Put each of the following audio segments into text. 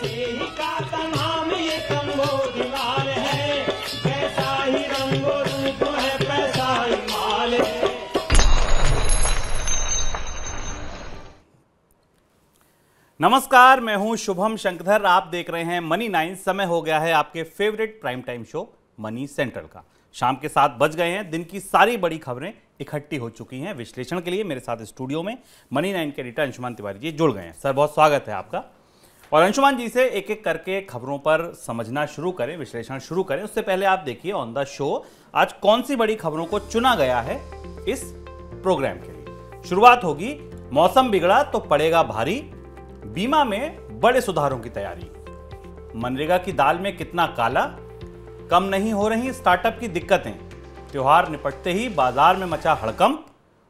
मसीही का तमाम ये संबोधिमाल है, कैसा ही रंगो रूप है पैसा ही माल है। नमस्कार, मैं हूं शुभम शंकरधर। आप देख रहे हैं मनी 9। समय हो गया है आपके favourite prime time show money central का। शाम के 7 बज गए हैं। दिन की सारी बड़ी खबरें इकट्ठी हो चुकी हैं। विश्लेषण के लिए मेरे साथ स्टूडियो में मनी 9 के एडिटर अंशुमान तिवारी जी जुड़ गए हैं। सर, बहुत स्वागत है आपका। और अंशुमान जी से एक एक करके खबरों पर समझना शुरू करें, विश्लेषण शुरू करें। उससे पहले आप देखिए ऑन द शो आज कौन सी बड़ी खबरों को चुना गया है इस प्रोग्राम के लिए। शुरुआत होगी, मौसम बिगड़ा तो पड़ेगा भारी, बीमा में बड़े सुधारों की तैयारी, मनरेगा की दाल में कितना काला, कम नहीं हो रही स्टार्टअप की दिक्कतें, त्योहार निपटते ही बाजार में मचा हड़कंप,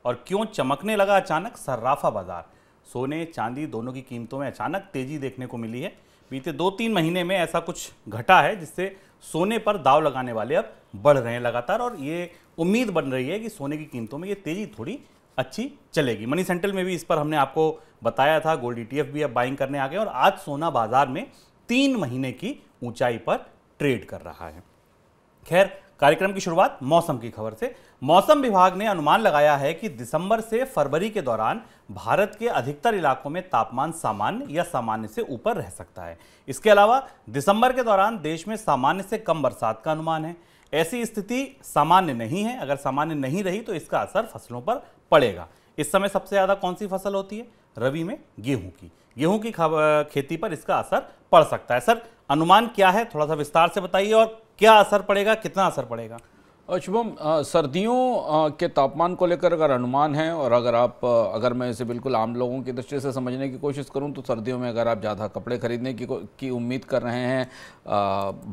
और क्यों चमकने लगा अचानक सर्राफा बाजार। सोने चांदी दोनों की कीमतों में अचानक तेजी देखने को मिली है। बीते 2-3 महीने में ऐसा कुछ घटा है जिससे सोने पर दाव लगाने वाले अब बढ़ रहे हैं लगातार, और ये उम्मीद बन रही है कि सोने की कीमतों में ये तेजी थोड़ी अच्छी चलेगी। मनी सेंट्रल में भी इस पर हमने आपको बताया था। गोल्ड ETF भी अब बाइंग करने आ गए और आज सोना बाजार में 3 महीने की ऊंचाई पर ट्रेड कर रहा है। खैर, कार्यक्रम की शुरुआत मौसम की खबर से। मौसम विभाग ने अनुमान लगाया है कि दिसंबर से फरवरी के दौरान भारत के अधिकतर इलाकों में तापमान सामान्य या सामान्य से ऊपर रह सकता है। इसके अलावा दिसंबर के दौरान देश में सामान्य से कम बरसात का अनुमान है। ऐसी स्थिति सामान्य नहीं है। अगर सामान्य नहीं रही तो इसका असर फसलों पर पड़ेगा। इस समय सबसे ज्यादा कौन सी फसल होती है? रबी में गेहूं की खेती पर इसका असर पड़ सकता है। सर, अनुमान क्या है, थोड़ा सा विस्तार से बताइए, और क्या असर पड़ेगा, कितना असर पड़ेगा? शुभम, सर्दियों के तापमान को लेकर अगर अनुमान है, और अगर मैं इसे बिल्कुल आम लोगों की दृष्टि से समझने की कोशिश करूं तो सर्दियों में अगर आप ज़्यादा कपड़े खरीदने की उम्मीद कर रहे हैं,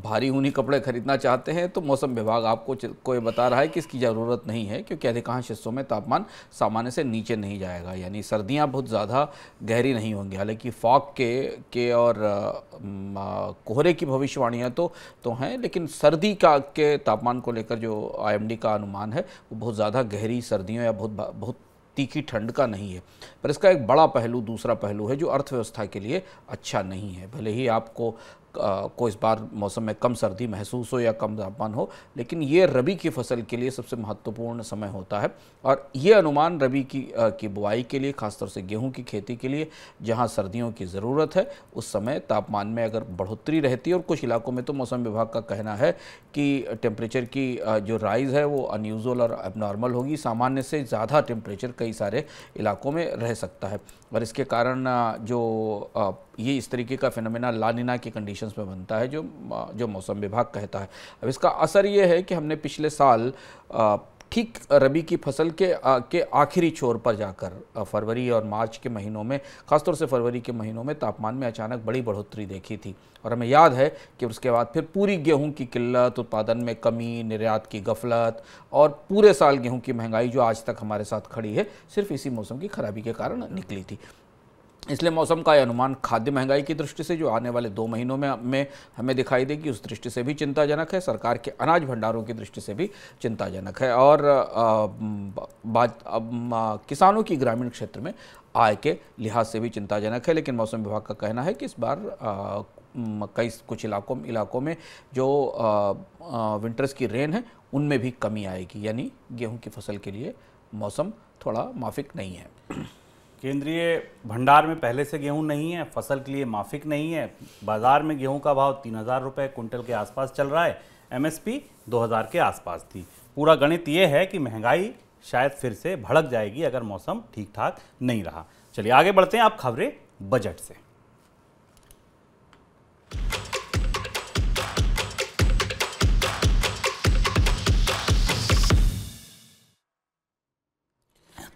भारी ऊनी कपड़े खरीदना चाहते हैं, तो मौसम विभाग आपको ये बता रहा है कि इसकी ज़रूरत नहीं है, क्योंकि अधिकांश हिस्सों में तापमान सामान्य से नीचे नहीं जाएगा। यानी सर्दियाँ बहुत ज़्यादा गहरी नहीं होंगी। हालांकि फॉग के और कोहरे की भविष्यवाणियाँ तो हैं, लेकिन सर्दी के तापमान को लेकर जो IMD का अनुमान है वो बहुत ज़्यादा गहरी सर्दियों या बहुत तीखी ठंड का नहीं है। पर इसका एक बड़ा पहलू, दूसरा पहलू है जो अर्थव्यवस्था के लिए अच्छा नहीं है। भले ही आपको इस बार मौसम में कम सर्दी महसूस हो या कम तापमान हो, लेकिन ये रबी की फसल के लिए सबसे महत्वपूर्ण समय होता है। और ये अनुमान रबी की बुआई के लिए, खासतौर से गेहूं की खेती के लिए, जहां सर्दियों की ज़रूरत है, उस समय तापमान में अगर बढ़ोतरी रहती है, और कुछ इलाकों में तो मौसम विभाग का कहना है कि टेम्परेचर की जो राइज़ है वो अनयूजुअल और एबनॉर्मल होगी। सामान्य से ज़्यादा टेम्परेचर कई सारे इलाकों में रह सकता है, और इसके कारण ये इस तरीके का फिनोमेना ला नीना की कंडीशंस में बनता है जो मौसम विभाग कहता है। अब इसका असर ये है कि हमने पिछले साल ठीक रबी की फसल के आखिरी छोर पर जाकर फरवरी और मार्च के महीनों में, खासतौर से फरवरी के महीनों में तापमान में अचानक बड़ी बढ़ोतरी देखी थी। और हमें याद है कि उसके बाद फिर पूरी गेहूं की किल्लत, उत्पादन में कमी, निर्यात की गफलत, और पूरे साल गेहूं की महंगाई जो आज तक हमारे साथ खड़ी है, सिर्फ इसी मौसम की खराबी के कारण निकली थी। इसलिए मौसम का अनुमान खाद्य महंगाई की दृष्टि से जो आने वाले 2 महीनों में हमें दिखाई देगी, उस दृष्टि से भी चिंताजनक है। सरकार के अनाज भंडारों की दृष्टि से भी चिंताजनक है। और किसानों की ग्रामीण क्षेत्र में आय के लिहाज से भी चिंताजनक है। लेकिन मौसम विभाग का कहना है कि इस बार कुछ इलाकों में जो विंटर्स की रेन है उनमें भी कमी आएगी। यानी गेहूँ की फसल के लिए मौसम थोड़ा माफिक नहीं है। केंद्रीय भंडार में पहले से गेहूं नहीं है, फसल के लिए माफिक नहीं है। बाजार में गेहूं का भाव 3000 रुपये क्विंटल के आसपास चल रहा है। MSP 2000 के आसपास थी। पूरा गणित ये है कि महंगाई शायद फिर से भड़क जाएगी अगर मौसम ठीक ठाक नहीं रहा। चलिए आगे बढ़ते हैं। आप खबरें बजट से।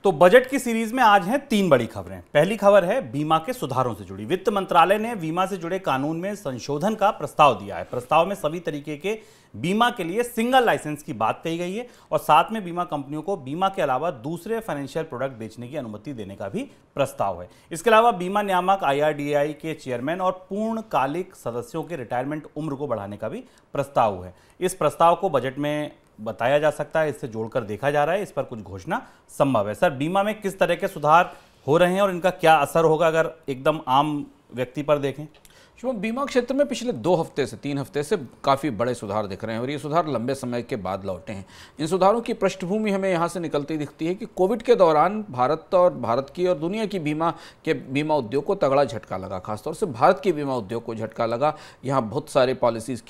तो बजट की सीरीज में आज हैं 3 बड़ी खबरें। पहली खबर है बीमा के सुधारों से जुड़ी। वित्त मंत्रालय ने बीमा से जुड़े कानून में संशोधन का प्रस्ताव दिया है। प्रस्ताव में सभी तरीके के बीमा के लिए सिंगल लाइसेंस की बात कही गई है, और साथ में बीमा कंपनियों को बीमा के अलावा दूसरे फाइनेंशियल प्रोडक्ट बेचने की अनुमति देने का भी प्रस्ताव है। इसके अलावा बीमा नियामक IRDAI के चेयरमैन और पूर्णकालिक सदस्यों के रिटायरमेंट उम्र को बढ़ाने का भी प्रस्ताव है। इस प्रस्ताव को बजट में बताया जा सकता है, इससे जोड़कर देखा जा रहा है, इस पर कुछ घोषणा संभव है। सर, बीमा में किस तरह के सुधार हो रहे हैं और इनका क्या असर होगा अगर एकदम आम व्यक्ति पर देखें? शुभम, बीमा क्षेत्र में पिछले 2 हफ्ते से 3 हफ्ते से काफ़ी बड़े सुधार दिख रहे हैं और ये सुधार लंबे समय के बाद लौटे हैं। इन सुधारों की पृष्ठभूमि हमें यहाँ से निकलती दिखती है कि कोविड के दौरान भारत की और दुनिया की बीमा उद्योग को तगड़ा झटका लगा। खासतौर से भारत के बीमा उद्योग को झटका लगा। यहाँ बहुत सारे पॉलिसीज़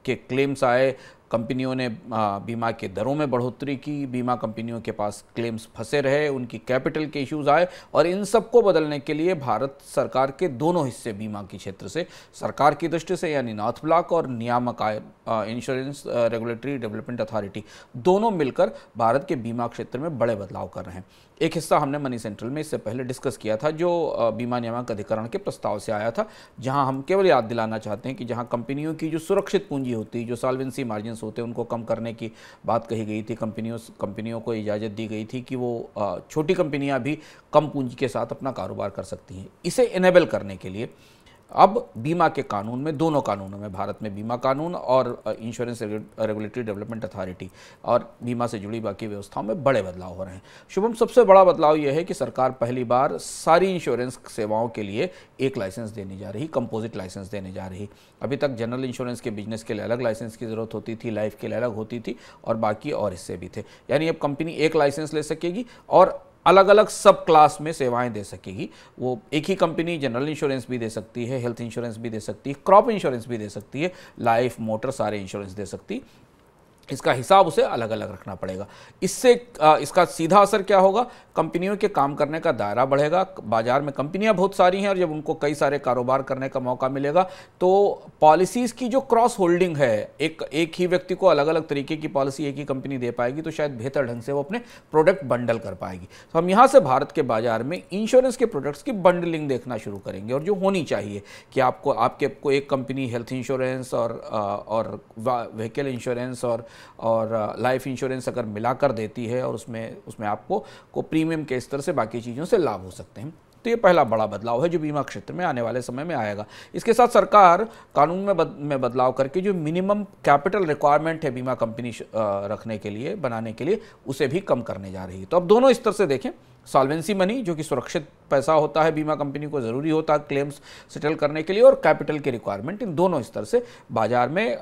के क्लेम्स आए, कंपनियों ने बीमा के दरों में बढ़ोतरी की, बीमा कंपनियों के पास क्लेम्स फंसे रहे, उनकी कैपिटल के इश्यूज आए और इन सबको बदलने के लिए भारत सरकार के दोनों हिस्से बीमा के क्षेत्र से, सरकार की दृष्टि से यानी नॉर्थ ब्लॉक और नियामक इंश्योरेंस रेगुलेटरी डेवलपमेंट अथॉरिटी, दोनों मिलकर भारत के बीमा क्षेत्र में बड़े बदलाव कर रहे हैं। एक हिस्सा हमने मनी सेंट्रल में इससे पहले डिस्कस किया था, जो बीमा नियामक अधिकरण के प्रस्ताव से आया था, जहां हम केवल याद दिलाना चाहते हैं कि जहां कंपनियों की जो सुरक्षित पूंजी होती है, जो सॉल्वेंसी मार्जिन्स होते हैं, उनको कम करने की बात कही गई थी। कंपनियों को इजाज़त दी गई थी कि वो छोटी कंपनियां भी कम पूंजी के साथ अपना कारोबार कर सकती हैं। इसे इनेबल करने के लिए अब बीमा के कानून में, दोनों कानूनों में, भारत में बीमा कानून और इंश्योरेंस रेगुलेटरी डेवलपमेंट अथॉरिटी और बीमा से जुड़ी बाकी व्यवस्थाओं में बड़े बदलाव हो रहे हैं। शुभम, सबसे बड़ा बदलाव यह है कि सरकार पहली बार सारी इंश्योरेंस सेवाओं के लिए एक लाइसेंस देने जा रही, कंपोजिट लाइसेंस देने जा रही। अभी तक जनरल इंश्योरेंस के बिजनेस के लिए अलग लाइसेंस की ज़रूरत होती थी, लाइफ के लिए अलग होती थी और बाकी और हिस्से भी थे। यानी अब कंपनी एक लाइसेंस ले सकेगी और अलग अलग सब क्लास में सेवाएं दे सकेगी। वो एक ही कंपनी जनरल इंश्योरेंस भी दे सकती है, हेल्थ इंश्योरेंस भी दे सकती है, क्रॉप इंश्योरेंस भी दे सकती है, लाइफ, मोटर, सारे इंश्योरेंस दे सकती। इसका हिसाब उसे अलग अलग रखना पड़ेगा। इससे इसका सीधा असर क्या होगा? कंपनियों के काम करने का दायरा बढ़ेगा। बाजार में कंपनियां बहुत सारी हैं और जब उनको कई सारे कारोबार करने का मौका मिलेगा तो पॉलिसीज़ की जो क्रॉस होल्डिंग है, एक ही व्यक्ति को अलग अलग तरीके की पॉलिसी एक ही कंपनी दे पाएगी, तो शायद बेहतर ढंग से वो अपने प्रोडक्ट बंडल कर पाएगी। तो हम यहाँ से भारत के बाजार में इंश्योरेंस के प्रोडक्ट्स की बंडलिंग देखना शुरू करेंगे और जो होनी चाहिए कि आपको एक कंपनी हेल्थ इंश्योरेंस और व्हीकल इंश्योरेंस और लाइफ इंश्योरेंस अगर मिलाकर देती है और उसमें आपको प्रीमियम के स्तर से बाकी चीज़ों से लाभ हो सकते हैं। तो ये पहला बड़ा बदलाव है जो बीमा क्षेत्र में आने वाले समय में आएगा। इसके साथ सरकार कानून में बदलाव करके जो मिनिमम कैपिटल रिक्वायरमेंट है बीमा कंपनी रखने के लिए, बनाने के लिए, उसे भी कम करने जा रही है। तो अब दोनों स्तर से देखें, सॉल्वेंसी मनी जो कि सुरक्षित पैसा होता है, बीमा कंपनी को ज़रूरी होता है क्लेम्स सेटल करने के लिए, और कैपिटल की रिक्वायरमेंट, इन दोनों स्तर से बाजार में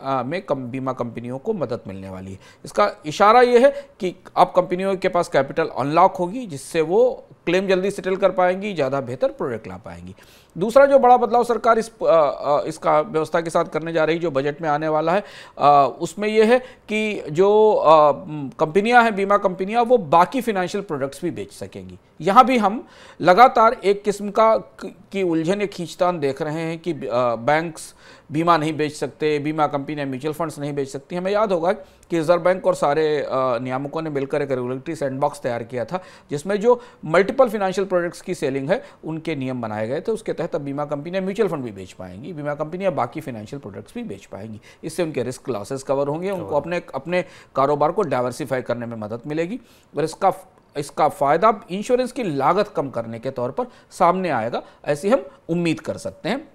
बीमा कंपनियों को मदद मिलने वाली है। इसका इशारा ये है कि अब कंपनियों के पास कैपिटल अनलॉक होगी जिससे वो क्लेम जल्दी सेटल कर पाएंगी, ज़्यादा बेहतर प्रोडक्ट ला पाएंगी। दूसरा जो बड़ा बदलाव सरकार इसका व्यवस्था के साथ करने जा रही, जो बजट में आने वाला है, उसमें यह है कि जो कंपनियां हैं, बीमा कंपनियां, वो बाकी फाइनेंशियल प्रोडक्ट्स भी बेच सकेंगी। यहाँ भी हम लगातार एक किस्म की उलझन, एक खींचतान देख रहे हैं कि बैंक्स बीमा नहीं बेच सकते, बीमा कंपनियां म्यूचुअल फंड्स नहीं बेच सकती। हमें याद होगा कि रिजर्व बैंक और सारे नियामकों ने मिलकर एक रेगुलेटरी सैंडबॉक्स तैयार किया था जिसमें जो मल्टीपल फाइनेंशियल प्रोडक्ट्स की सेलिंग है उनके नियम बनाए गए थे। उसके तहत अब बीमा कंपनियां म्यूचुअल फंड भी बेच पाएंगी, बीमा कंपनियां बाकी फाइनेंशियल प्रोडक्ट्स भी बेच पाएंगी। इससे उनके रिस्क लॉसेस कवर होंगे, उनको अपने कारोबार को डाइवर्सिफाई करने में मदद मिलेगी और इसका फ़ायदा इंश्योरेंस की लागत कम करने के तौर पर सामने आएगा, ऐसी हम उम्मीद कर सकते हैं।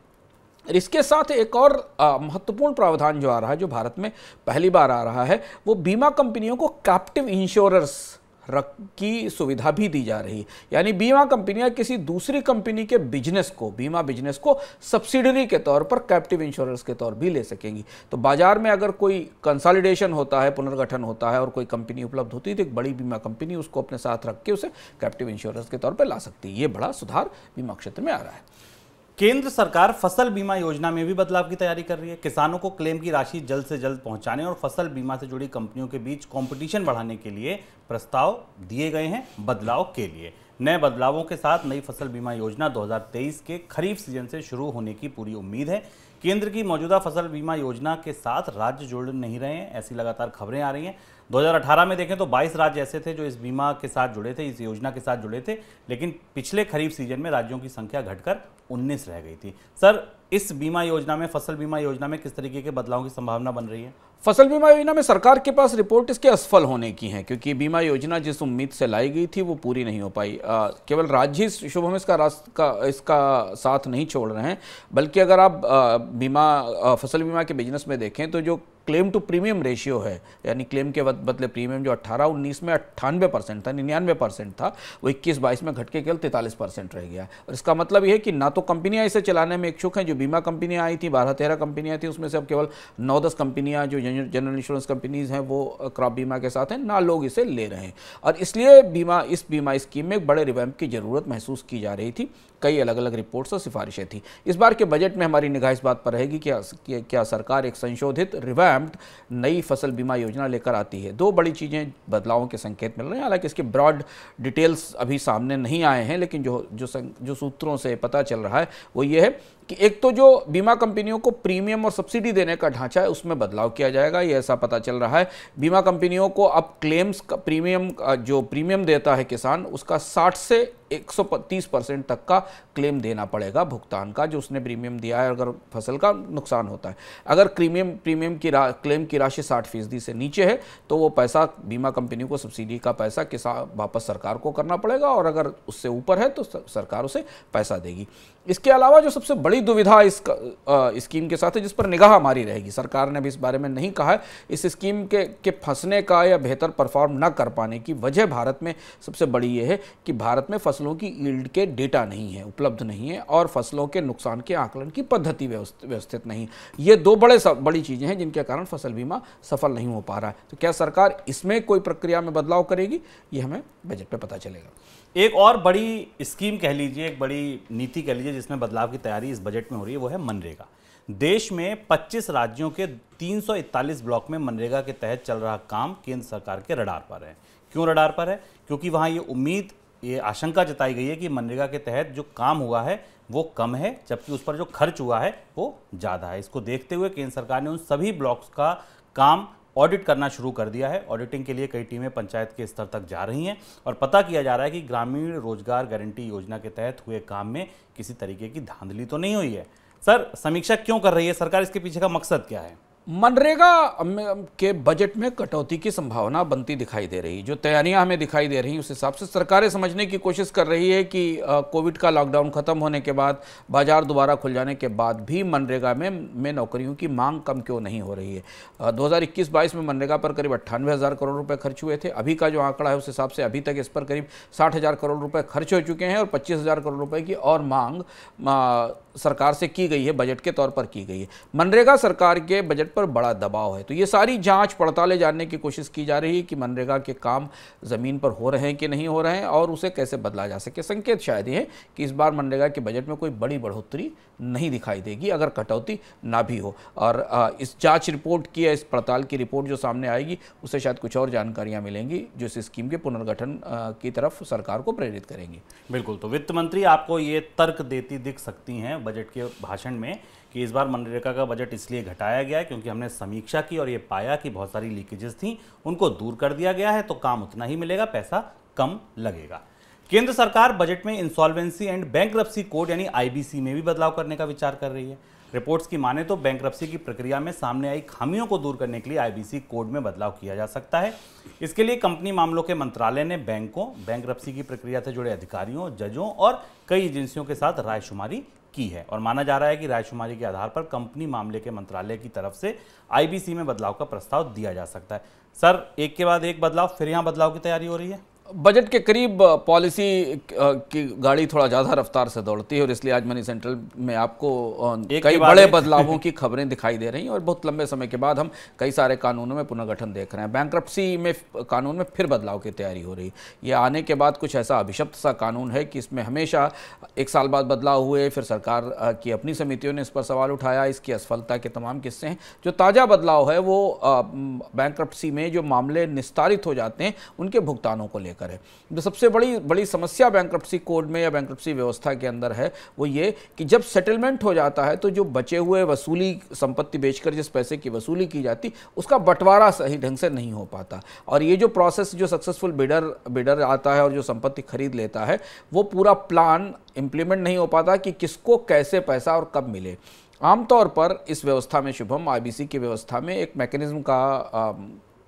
इसके साथ एक और महत्वपूर्ण प्रावधान जो आ रहा है, जो भारत में पहली बार आ रहा है, वो बीमा कंपनियों को कैप्टिव इंश्योरर्स की सुविधा भी दी जा रही है। यानी बीमा कंपनियां किसी दूसरी कंपनी के बीमा बिजनेस को सब्सिडरी के तौर पर कैप्टिव इंश्योरेंस के तौर भी ले सकेंगी। तो बाजार में अगर कोई कंसोलिडेशन होता है, पुनर्गठन होता है और कोई कंपनी उपलब्ध होती है तो एक बड़ी बीमा कंपनी उसको अपने साथ रख के उसे कैप्टिव इंश्योरेंस के तौर पर ला सकती है। ये बड़ा सुधार बीमा क्षेत्र में आ रहा है। केंद्र सरकार फसल बीमा योजना में भी बदलाव की तैयारी कर रही है। किसानों को क्लेम की राशि जल्द से जल्द पहुंचाने और फसल बीमा से जुड़ी कंपनियों के बीच कंपटीशन बढ़ाने के लिए प्रस्ताव दिए गए हैं। बदलाव के लिए नए बदलावों के साथ नई फसल बीमा योजना 2023 के खरीफ सीजन से शुरू होने की पूरी उम्मीद है। केंद्र की मौजूदा फसल बीमा योजना के साथ राज्य जुड़ नहीं रहे हैं, ऐसी लगातार खबरें आ रही हैं। 2018 में देखें तो 22 राज्य ऐसे थे जो इस बीमा के साथ जुड़े थे, इस योजना के साथ जुड़े थे, लेकिन पिछले खरीफ सीजन में राज्यों की संख्या घटकर 19 रह गई थी। सर, इस बीमा योजना में, फसल बीमा योजना में किस तरीके के बदलाव की संभावना बन रही है? फसल बीमा योजना में सरकार के पास रिपोर्ट इसके असफल होने की है, क्योंकि बीमा योजना जिस उम्मीद से लाई गई थी वो पूरी नहीं हो पाई। केवल राज्य शुभम इसका साथ नहीं छोड़ रहे हैं, बल्कि अगर आप फसल बीमा के बिजनेस में देखें तो जो क्लेम टू प्रीमियम रेशियो है, यानी क्लेम के बदले प्रीमियम जो 18-19 में 98% था, 99% था, वो 21-22 में घट के केवल 43% रह गया। और इसका मतलब ये है कि ना तो कंपनियां इसे चलाने में इच्छुक हैं। जो बीमा कंपनियां आई थी 12-13 कंपनियां थी, उसमें से अब केवल 9-10 कंपनियां जो जनरल इंश्योरेंस कंपनीज हैं वो क्रॉप बीमा के साथ हैं, ना लोग इसे ले रहे हैं। और इसलिए इस बीमा स्कीम में एक बड़े रिवैम्प की जरूरत महसूस की जा रही थी। कई अलग अलग रिपोर्ट्स और सिफारिशें थी। इस बार के बजट में हमारी निगाह इस बात पर रहेगी कि क्या सरकार एक संशोधित रिवैम्प्ड नई फसल बीमा योजना लेकर आती है। दो बड़ी चीज़ें बदलावों के संकेत मिल रहे हैं। हालांकि इसके ब्रॉड डिटेल्स अभी सामने नहीं आए हैं, लेकिन जो सूत्रों से पता चल रहा है वो ये है कि एक तो जो बीमा कंपनियों को प्रीमियम और सब्सिडी देने का ढांचा है उसमें बदलाव किया जाएगा, ये ऐसा पता चल रहा है। बीमा कंपनियों को अब क्लेम्स का जो प्रीमियम देता है किसान, उसका 60 से 130% तक का क्लेम देना पड़ेगा, भुगतान का, जो उसने प्रीमियम दिया है अगर फसल का नुकसान होता है। अगर क्लेम की राशि 60% से नीचे है तो वो पैसा बीमा कंपनी को, सब्सिडी का पैसा किसान वापस सरकार को करना पड़ेगा, और अगर उससे ऊपर है तो सरकार उसे पैसा देगी। इसके अलावा जो सबसे बड़ी दुविधा इस स्कीम के साथ है, जिस पर निगाह हमारी रहेगी, सरकार ने भी इस बारे में नहीं कहा है, इस स्कीम के फंसने का या बेहतर परफॉर्म न कर पाने की वजह भारत में सबसे बड़ी ये है कि भारत में फसलों की यील्ड के डेटा नहीं है, उपलब्ध नहीं है, और फसलों के नुकसान के आकलन की पद्धति व्यवस्थित नहीं। ये दो बड़ी चीज़ें हैं जिनके कारण फसल बीमा सफल नहीं हो पा रहा है। तो क्या सरकार इसमें कोई प्रक्रिया में बदलाव करेगी, ये हमें बजट पे पता चलेगा। एक और बड़ी स्कीम कह लीजिए, एक बड़ी नीति कह लीजिए जिसमें बदलाव की तैयारी इस बजट में हो रही है, वो है मनरेगा। देश में 25 राज्यों के 341 ब्लॉक में मनरेगा के तहत चल रहा काम केंद्र सरकार के रडार पर है। क्यों रडार पर है? क्योंकि वहाँ ये आशंका जताई गई है कि मनरेगा के तहत जो काम हुआ है वो कम है, जबकि उस पर जो खर्च हुआ है वो ज़्यादा है। इसको देखते हुए केंद्र सरकार ने उन सभी ब्लॉक्स का काम ऑडिट करना शुरू कर दिया है। ऑडिटिंग के लिए कई टीमें पंचायत के स्तर तक जा रही हैं और पता किया जा रहा है कि ग्रामीण रोजगार गारंटी योजना के तहत हुए काम में किसी तरीके की धांधली तो नहीं हुई है। सर, समीक्षा क्यों कर रही है सरकार? इसके पीछे का मकसद क्या है? मनरेगा के बजट में कटौती की संभावना बनती दिखाई दे रही। जो तैयारियां हमें दिखाई दे रही, उस हिसाब से सरकारें समझने की कोशिश कर रही है कि कोविड का लॉकडाउन खत्म होने के बाद, बाजार दोबारा खुल जाने के बाद भी मनरेगा में नौकरियों की मांग कम क्यों नहीं हो रही है। 2021-22 में मनरेगा पर करीब 98,000 करोड़ रुपए खर्च हुए थे। अभी का जो आंकड़ा है उस हिसाब से अभी तक इस पर करीब 60,000 करोड़ रुपए खर्च हो चुके हैं और 25,000 करोड़ रुपए की और मांग सरकार से की गई है, बजट के तौर पर की गई है। मनरेगा सरकार के बजट पर बड़ा दबाव है, तो ये सारी जांच पड़तालें जानने की कोशिश की जा रही है कि मनरेगा के काम ज़मीन पर हो रहे हैं कि नहीं हो रहे हैं और उसे कैसे बदला जा सके। संकेत शायद ये है कि इस बार मनरेगा के बजट में कोई बड़ी बढ़ोतरी नहीं दिखाई देगी अगर कटौती ना भी हो। और इस जांच रिपोर्ट की, इस पड़ताल की रिपोर्ट जो सामने आएगी, उससे शायद कुछ और जानकारियाँ मिलेंगी जो इस स्कीम के पुनर्गठन की तरफ सरकार को प्रेरित करेंगी। बिल्कुल, तो वित्त मंत्री आपको ये तर्क देती दिख सकती हैं बजट के भाषण में कि इस बार मनरेगा का बजट इसलिए घटाया गया है क्योंकि हमने समीक्षा की और ये पाया कि बहुत सारी लीकेजेस थी, उनको दूर कर दिया गया है, तो काम उतना ही मिलेगा, पैसा कम लगेगा। केंद्र सरकार बजट में इंसॉल्वेंसी एंड बैंक्रप्सी कोड यानी आईबीसी में भी बदलाव करने का विचार कर रही है। रिपोर्ट्स की माने तो बैंक्रप्सी की प्रक्रिया में सामने आई खामियों को दूर करने के लिए आईबीसी कोड में बदलाव किया जा सकता है। इसके लिए कंपनी मामलों के मंत्रालय ने बैंकों, बैंक्रप्सी की प्रक्रिया से जुड़े अधिकारियों, जजों और कई एजेंसियों के साथ रायशुमारी की है और माना जा रहा है कि रायशुमारी के आधार पर कंपनी मामले के मंत्रालय की तरफ से आईबीसी में बदलाव का प्रस्ताव दिया जा सकता है। सर, एक के बाद एक बदलाव, फिर यहाँ बदलाव की तैयारी हो रही है। बजट के करीब पॉलिसी की गाड़ी थोड़ा ज़्यादा रफ्तार से दौड़ती है और इसलिए आज मनी सेंट्रल में आपको कई बड़े बदलावों की खबरें दिखाई दे रही हैं और बहुत लंबे समय के बाद हम कई सारे कानूनों में पुनर्गठन देख रहे हैं। बैंक्रप्सी में कानून में फिर बदलाव की तैयारी हो रही है। ये आने के बाद कुछ ऐसा अभिशप्त सा कानून है कि इसमें हमेशा एक साल बाद बदलाव हुए, फिर सरकार की अपनी समितियों ने इस पर सवाल उठाया, इसकी असफलता के तमाम किस्से हैं। जो ताज़ा बदलाव है वो बैंक्रप्सी में जो मामले निस्तारित हो जाते हैं उनके भुगतानों को लेकर है। जो सबसे बड़ी समस्या बैंक्रप्सी कोड में या बैंक्रप्सी व्यवस्था के अंदर है वो ये कि जब सेटलमेंट हो जाता है तो जो बचे हुए वसूली, संपत्ति बेचकर जिस पैसे की वसूली की जाती, उसका बंटवारा सही ढंग से नहीं हो पाता और ये जो प्रोसेस, जो सक्सेसफुल बिडर आता है और जो संपत्ति खरीद लेता है, वो पूरा प्लान इंप्लीमेंट नहीं हो पाता कि किसको कैसे पैसा और कब मिले। आमतौर पर इस व्यवस्था में, शुभम, आईबीसी की व्यवस्था में एक मैकेनिज्म का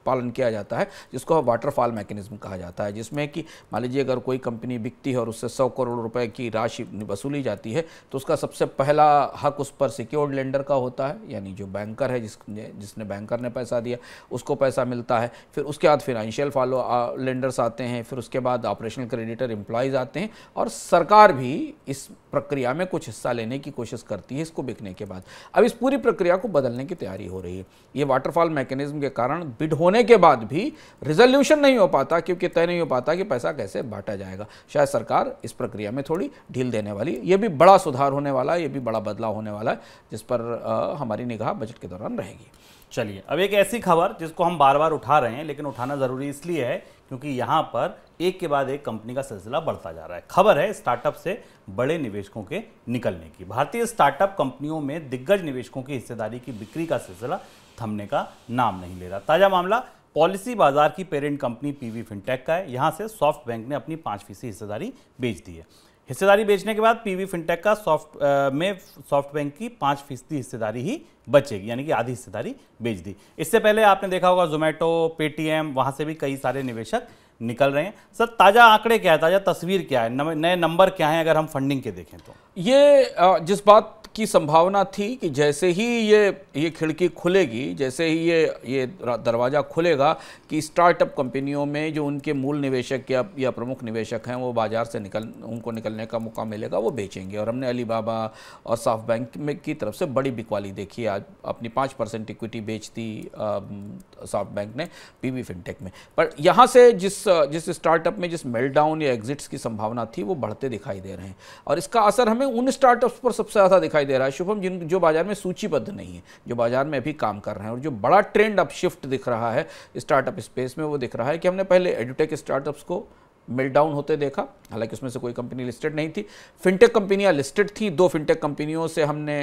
पालन किया जाता है, जिसको वाटरफॉल मैकेनिज्म कहा जाता है, जिसमें कि मान लीजिए अगर कोई कंपनी बिकती है और उससे 100 करोड़ रुपए की राशि वसूली जाती है, तो उसका सबसे पहला हक उस पर सिक्योर्ड लेंडर का होता है, यानी जो बैंकर है, जिसने बैंकर ने पैसा दिया उसको पैसा मिलता है। फिर उसके बाद फाइनेंशियल फॉलो लेंडर्स आते हैं, फिर उसके बाद ऑपरेशनल क्रेडिटर एम्प्लॉयज़ आते हैं, और सरकार भी इस प्रक्रिया में कुछ हिस्सा लेने की कोशिश करती है इसको बिकने के बाद। अब इस पूरी प्रक्रिया को बदलने की तैयारी हो रही है। ये वाटरफॉल मैकेनिज्म के कारण बिड होने के बाद भी रिजोल्यूशन नहीं हो पाता, क्योंकि तय नहीं हो पाता कि पैसा कैसे बांटा जाएगा। शायद सरकार इस प्रक्रिया में थोड़ी ढील देने वाली, ये भी बड़ा सुधार होने वाला है, ये भी बड़ा बदलाव होने वाला है, जिस पर हमारी निगाह बजट के दौरान रहेगी। चलिए, अब एक ऐसी खबर जिसको हम बार बार उठा रहे हैं, लेकिन उठाना जरूरी इसलिए है क्योंकि यहाँ पर एक के बाद एक कंपनी का सिलसिला बढ़ता जा रहा है। खबर है स्टार्टअप से बड़े निवेशकों के निकलने की। भारतीय स्टार्टअप कंपनियों में दिग्गज निवेशकों की हिस्सेदारी की बिक्री का सिलसिला थमने का नाम नहीं ले रहा। ताजा मामला पॉलिसी बाजार की पेरेंट कंपनी पीवी फिनटेक का है। यहाँ से सॉफ्ट बैंक ने अपनी 5% हिस्सेदारी बेच दी है। हिस्सेदारी बेचने के बाद पीवी फिनटेक का सॉफ्ट बैंक की 5% हिस्सेदारी ही बचेगी, यानी कि आधी हिस्सेदारी बेच दी। इससे पहले आपने देखा होगा जोमेटो, पेटीएम, वहां से भी कई सारे निवेशक निकल रहे हैं। सर, ताजा आंकड़े क्या है, ताजा तस्वीर क्या है, नए नंबर क्या है अगर हम फंडिंग के देखें तो? ये जिस बात की संभावना थी कि जैसे ही ये खिड़की खुलेगी, जैसे ही ये दरवाज़ा खुलेगा कि स्टार्टअप कंपनियों में जो उनके मूल निवेशक या प्रमुख निवेशक हैं वो बाज़ार से उनको निकलने का मौका मिलेगा, वो बेचेंगे। और हमने अलीबाबा और सॉफ्ट बैंक में की तरफ से बड़ी बिकवाली देखी है। आज अपनी 5% इक्विटी बेच दी सॉफ्ट बैंक ने पीवी फिनटेक में। पर यहाँ से जिस स्टार्टअप में जिस मेल्टडाउन या एग्जिट्स की संभावना थी वो बढ़ते दिखाई दे रहे हैं, और इसका असर हमें उन स्टार्टअप्स पर सबसे ज़्यादा दिखाई दे रहा है शुभम, जो बाजार में सूचीबद्ध नहीं है, जो बाजार में अभी काम कर रहे हैं। और जो बड़ा ट्रेंड अब शिफ्ट दिख रहा है स्टार्टअप स्पेस में, वो दिख रहा है कि हमने पहले एडुटेक स्टार्टअप्स को मेल्टडाउन होते देखा, हालांकि उसमें से कोई कंपनी लिस्टेड नहीं थी। फिनटेक कंपनियां लिस्टेड थी, 2 फिनटेक कंपनियों से हमने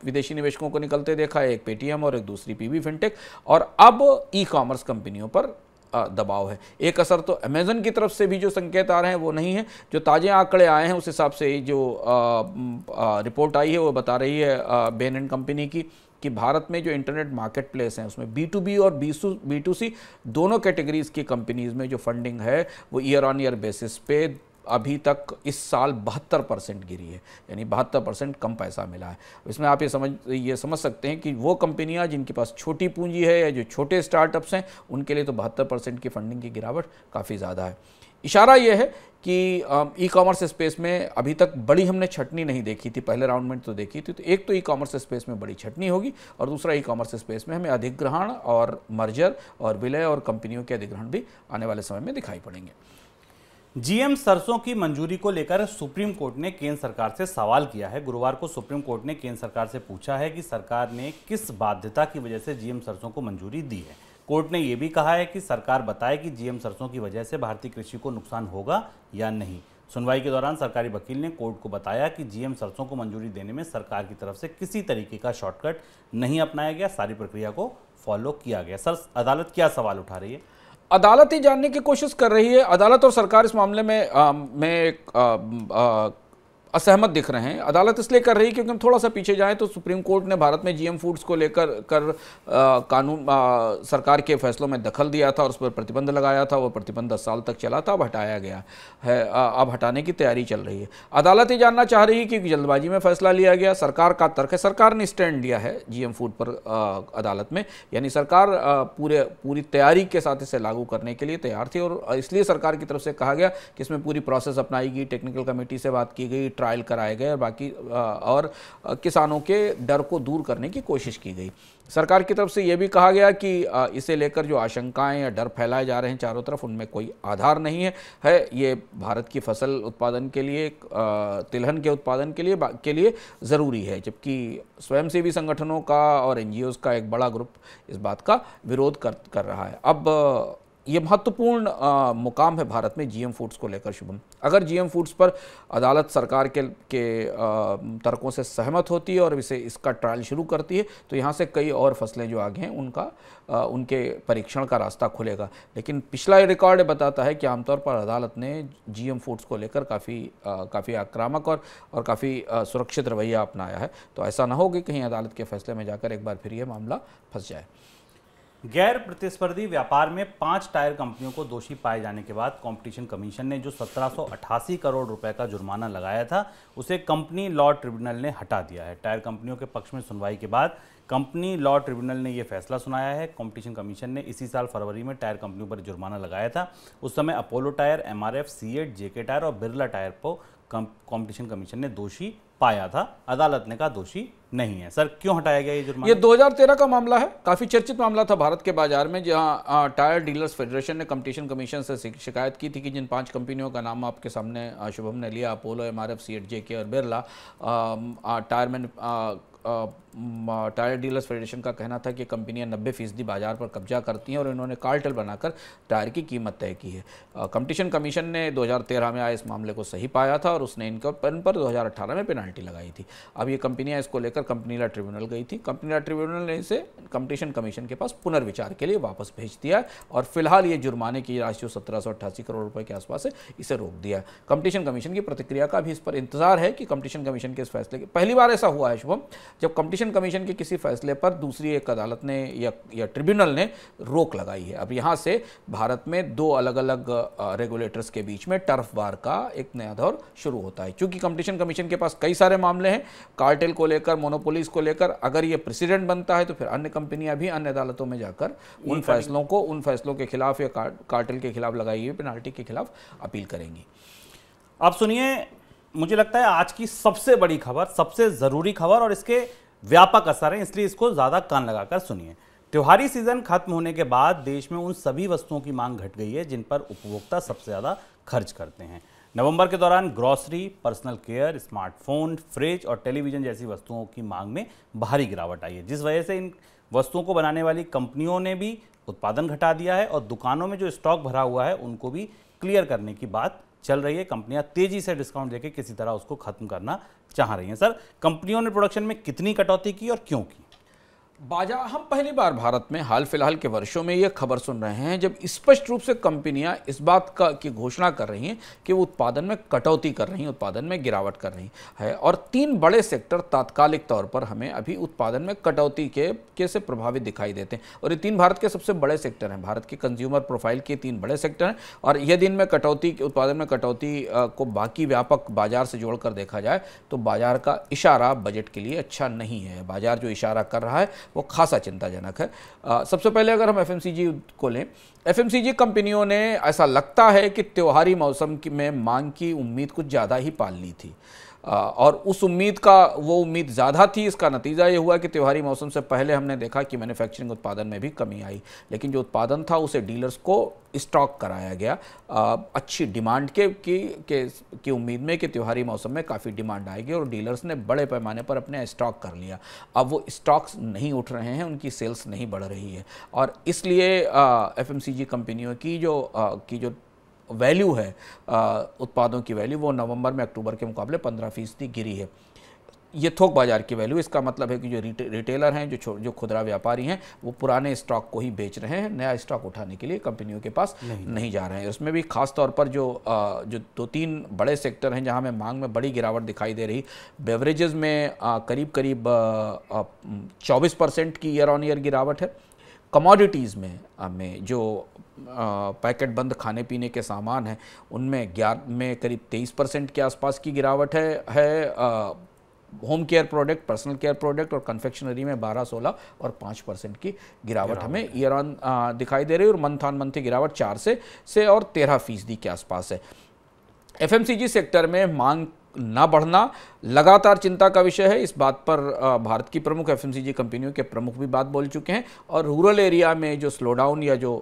विदेशी निवेशकों को निकलते देखा, एक पेटीएम और एक दूसरी पीवी फिनटेक। और अब ई कॉमर्स कंपनियों पर दबाव है। एक असर तो अमेजन की तरफ से भी जो संकेत आ रहे हैं वो नहीं है। जो ताजे आंकड़े आए हैं उस हिसाब से जो रिपोर्ट आई है वो बता रही है बेन एंड कंपनी की कि भारत में जो इंटरनेट मार्केट प्लेस हैं उसमें B2B और B2C दोनों कैटेगरीज की कंपनीज में जो फंडिंग है वो ईयर ऑन ईयर बेसिस पे अभी तक इस साल 72% गिरी है, यानी 72% कम पैसा मिला है। इसमें आप ये समझ सकते हैं कि वो कंपनियां जिनके पास छोटी पूंजी है या जो छोटे स्टार्टअप्स हैं उनके लिए तो 72% की फंडिंग की गिरावट काफ़ी ज़्यादा है। इशारा ये है कि ई कॉमर्स स्पेस में अभी तक बड़ी हमने छटनी नहीं देखी थी, पहले राउंड में तो देखी थी। तो एक तो ई कॉमर्स स्पेस में बड़ी छटनी होगी, और दूसरा ई कॉमर्स स्पेस में हमें अधिग्रहण और मर्जर और विलय और कंपनियों के अधिग्रहण भी आने वाले समय में दिखाई पड़ेंगे। जीएम सरसों की मंजूरी को लेकर सुप्रीम कोर्ट ने केंद्र सरकार से सवाल किया है। गुरुवार को सुप्रीम कोर्ट ने केंद्र सरकार से पूछा है कि सरकार ने किस बाध्यता की वजह से जीएम सरसों को मंजूरी दी है। कोर्ट ने यह भी कहा है कि सरकार बताए कि जीएम सरसों की वजह से भारतीय कृषि को नुकसान होगा या नहीं। सुनवाई के दौरान सरकारी वकील ने कोर्ट को बताया कि जीएम सरसों को मंजूरी देने में सरकार की तरफ से किसी तरीके का शॉर्टकट नहीं अपनाया गया, सारी प्रक्रिया को फॉलो किया गया। सर, अदालत क्या सवाल उठा रही है? अदालत ही जानने की कोशिश कर रही है। अदालत और सरकार इस मामले में असहमत दिख रहे हैं। अदालत इसलिए कर रही है क्योंकि हम थोड़ा सा पीछे जाएं तो सुप्रीम कोर्ट ने भारत में जीएम फूड्स को लेकर कानून सरकार के फैसलों में दखल दिया था और उस पर प्रतिबंध लगाया था। वो प्रतिबंध 10 साल तक चला था, अब हटाया गया है। अब हटाने की तैयारी चल रही है। अदालत ये जानना चाह रही है कि जल्दबाजी में फैसला लिया गया। सरकार का तर्क है, सरकार ने स्टैंड लिया है जीएम फूड पर अदालत में, यानी सरकार पूरी तैयारी के साथ इसे लागू करने के लिए तैयार थी, और इसलिए सरकार की तरफ से कहा गया कि इसमें पूरी प्रोसेस अपनाई गई, टेक्निकल कमेटी से बात की गई, ट्रायल कराए गए और बाकी किसानों के डर को दूर करने की कोशिश की गई। सरकार की तरफ से यह भी कहा गया कि इसे लेकर जो आशंकाएं या डर फैलाए जा रहे हैं चारों तरफ, उनमें कोई आधार नहीं है। ये भारत की फसल उत्पादन के लिए, तिलहन के उत्पादन के लिए ज़रूरी है, जबकि स्वयंसेवी संगठनों का और एनजीओज़ का एक बड़ा ग्रुप इस बात का विरोध कर रहा है। अब ये महत्वपूर्ण मुकाम है भारत में जीएम फूड्स को लेकर शुभम। अगर जीएम फूड्स पर अदालत सरकार के तर्कों से सहमत होती है और इसका ट्रायल शुरू करती है तो यहाँ से कई और फसलें जो आगे हैं उनके परीक्षण का रास्ता खुलेगा। लेकिन पिछला रिकॉर्ड बताता है कि आमतौर पर अदालत ने जीएम फूड्स को लेकर काफ़ी आक्रामक और काफ़ी सुरक्षित रवैया अपनाया है। तो ऐसा ना हो कि कहीं अदालत के फैसले में जाकर एक बार फिर ये मामला फंस जाए। गैर प्रतिस्पर्धी व्यापार में 5 टायर कंपनियों को दोषी पाए जाने के बाद कंपटीशन कमीशन ने जो 1788 करोड़ रुपए का जुर्माना लगाया था उसे कंपनी लॉ ट्रिब्यूनल ने हटा दिया है। टायर कंपनियों के पक्ष में सुनवाई के बाद कंपनी लॉ ट्रिब्यूनल ने यह फैसला सुनाया है। कंपटीशन कमीशन ने इसी साल फरवरी में टायर कंपनियों पर जुर्माना लगाया था। उस समय अपोलो टायर, एमआरएफ, सीएट, जेके टायर और बिरला टायर को कंपटीशन कमीशन ने दोषी पाया था। अदालत ने कहा दोषी नहीं है। सर, क्यों हटाया गया ये जुर्माना? ये 2013 का मामला है, काफी चर्चित मामला था भारत के बाजार में, जहां टायर डीलर्स फेडरेशन ने कंपटीशन कमीशन से शिकायत की थी कि जिन 5 कंपनियों का नाम आपके सामने शुभम ने लिया, अपोलो, एमआरएफ, सीएट, जेके और बिरला, टायर डीलर्स फेडरेशन का कहना था कि कंपनियां 90% बाजार पर कब्जा करती हैं और इन्होंने कार्टेल बनाकर टायर की कीमत तय की है। कंपटीशन कमीशन ने 2013 में आए इस मामले को सही पाया था और उसने इनका पर 2018 में पेनल्टी लगाई थी। अब ये कंपनियां इसको लेकर कंपनी लॉ ट्रिब्यूनल गई थी। कंपनी लॉ ट्रिब्यूनल ने इसे कंपटीशन कमीशन के पास पुनर्विचार के लिए वापस भेज दिया है और फिलहाल ये जुर्माने की राशि 1788 करोड़ रुपए के आसपास है, इसे रोक दिया है। कंपटीशन कमीशन की प्रतिक्रिया का भी इस पर इंतजार है कि कंपटीशन कमीशन के इस फैसले की पहली बार ऐसा हुआ है शुभम, जब कंपटीशन कमीशन के किसी फैसले पर दूसरी एक अदालत ने या ट्रिब्यूनल ने रोक लगाई है। अब यहां से भारत में 2 अलग अलग रेगुलेटर्स के बीच में टर्फ वार का एक नया दौर शुरू होता है। क्योंकि कंपटीशन कमीशन के पास कई सारे मामले हैं कार्टेल को लेकर, मोनोपोलीज को लेकर, अगर ये प्रेसिडेंट बनता है तो फिर अन्य कंपनियां भी अन्य अदालतों में जाकर उन फैसलों के खिलाफ या कार्टेल के खिलाफ लगाई हुई पेनाल्टी के खिलाफ अपील करेंगी। अब सुनिए, मुझे लगता है आज की सबसे बड़ी खबर, सबसे जरूरी खबर और इसके व्यापक असर है, इसलिए इसको ज्यादा कान लगाकर सुनिए। त्योहारी सीजन खत्म होने के बाद देश में उन सभी वस्तुओं की मांग घट गई है जिन पर उपभोक्ता सबसे ज्यादा खर्च करते हैं। नवंबर के दौरान grocery, personal care, smartphone, fridge और टेलीविजन जैसी वस्तुओं की मांग में भारी गिरावट आई है, जिस वजह से इन वस्तुओं को बनाने वाली कंपनियों ने भी उत्पादन घटा दिया है और दुकानों में जो स्टॉक भरा हुआ है उनको भी क्लियर करने की बात चल रही है। कंपनियां तेजी से डिस्काउंट देके किसी तरह उसको खत्म करना चाह रही हैं। सर, कंपनियों ने प्रोडक्शन में कितनी कटौती की और क्यों की? बाजार, हम पहली बार भारत में हाल फिलहाल के वर्षों में यह खबर सुन रहे हैं जब स्पष्ट रूप से कंपनियां इस बात की घोषणा कर रही हैं कि वो उत्पादन में कटौती कर रही हैं, उत्पादन में गिरावट कर रही है। और 3 बड़े सेक्टर तात्कालिक तौर पर हमें अभी उत्पादन में कटौती के से प्रभावित दिखाई देते हैं और ये 3 भारत के सबसे बड़े सेक्टर हैं। भारत के कंज्यूमर प्रोफाइल के 3 बड़े सेक्टर हैं और यदि इनमें उत्पादन में कटौती को बाकी व्यापक बाजार से जोड़कर देखा जाए तो बाजार का इशारा बजट के लिए अच्छा नहीं है। बाजार जो इशारा कर रहा है वो खासा चिंताजनक है। सबसे पहले अगर हम एफएमसीजी को लें, एफएमसीजी कंपनियों ने ऐसा लगता है कि त्योहारी मौसम में मांग की उम्मीद कुछ ज़्यादा ही पाल ली थी और उस उम्मीद ज़्यादा थी। इसका नतीजा ये हुआ कि त्योहारी मौसम से पहले हमने देखा कि मैन्युफैक्चरिंग उत्पादन में भी कमी आई, लेकिन जो उत्पादन था उसे डीलर्स को स्टॉक कराया गया अच्छी डिमांड की उम्मीद में कि त्योहारी मौसम में काफ़ी डिमांड आएगी और डीलर्स ने बड़े पैमाने पर अपने स्टॉक कर लिया। अब वो स्टॉक्स नहीं उठ रहे हैं, उनकी सेल्स नहीं बढ़ रही है और इसलिए एफएमसीजी कंपनियों की जो वैल्यू है, उत्पादों की वैल्यू, वो नवंबर में अक्टूबर के मुकाबले 15% गिरी है। ये थोक बाजार की वैल्यू, इसका मतलब है कि जो रिटेलर हैं, जो खुदरा व्यापारी हैं, वो पुराने स्टॉक को ही बेच रहे हैं, नया स्टॉक उठाने के लिए कंपनियों के पास नहीं जा रहे हैं। उसमें भी खास तौर पर जो 2-3 बड़े सेक्टर हैं जहां में मांग में बड़ी गिरावट दिखाई दे रही। बेवरेजेस में करीब 24% की ईयर ऑन ईयर गिरावट है। कमोडिटीज़ में जो पैकेट बंद खाने पीने के सामान हैं उनमें करीब 23% के आसपास की गिरावट है। Home care product, personal care product और कन्फेक्शनरी में 12, 16 और 5% की गिरावट हमें ईयर ऑन दिखाई दे रही है और मंथ ऑन मंथ की गिरावट 4 से और 13% के आसपास है। एफएमसीजी सेक्टर में मांग ना बढ़ना लगातार चिंता का विषय है। इस बात पर भारत की प्रमुख एफएमसीजी कंपनियों के प्रमुख भी बात बोल चुके हैं और रूरल एरिया में जो स्लोडाउन या जो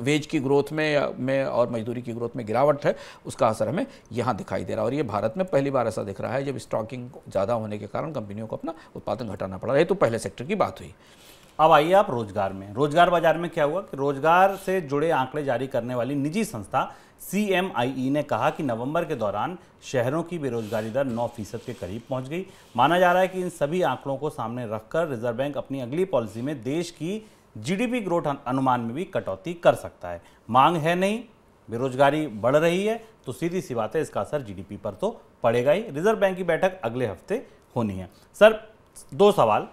वेज की ग्रोथ में और मजदूरी की ग्रोथ में गिरावट है उसका असर हमें यहाँ दिखाई दे रहा है और ये भारत में पहली बार ऐसा दिख रहा है जब स्टॉकिंग ज़्यादा होने के कारण कंपनियों को अपना उत्पादन घटाना पड़ा। ये तो पहले सेक्टर की बात हुई। अब आइए आप रोजगार में। रोजगार बाजार में क्या हुआ कि रोजगार से जुड़े आंकड़े जारी करने वाली निजी संस्था CMIE ने कहा कि नवंबर के दौरान शहरों की बेरोजगारी दर 9% के करीब पहुंच गई। माना जा रहा है कि इन सभी आंकड़ों को सामने रखकर रिजर्व बैंक अपनी अगली पॉलिसी में देश की GDP ग्रोथ अनुमान में भी कटौती कर सकता है। मांग है नहीं, बेरोजगारी बढ़ रही है, तो सीधी सी बात है इसका असर GDP पर तो पड़ेगा ही। रिजर्व बैंक की बैठक अगले हफ्ते होनी है। सर, 2 सवाल।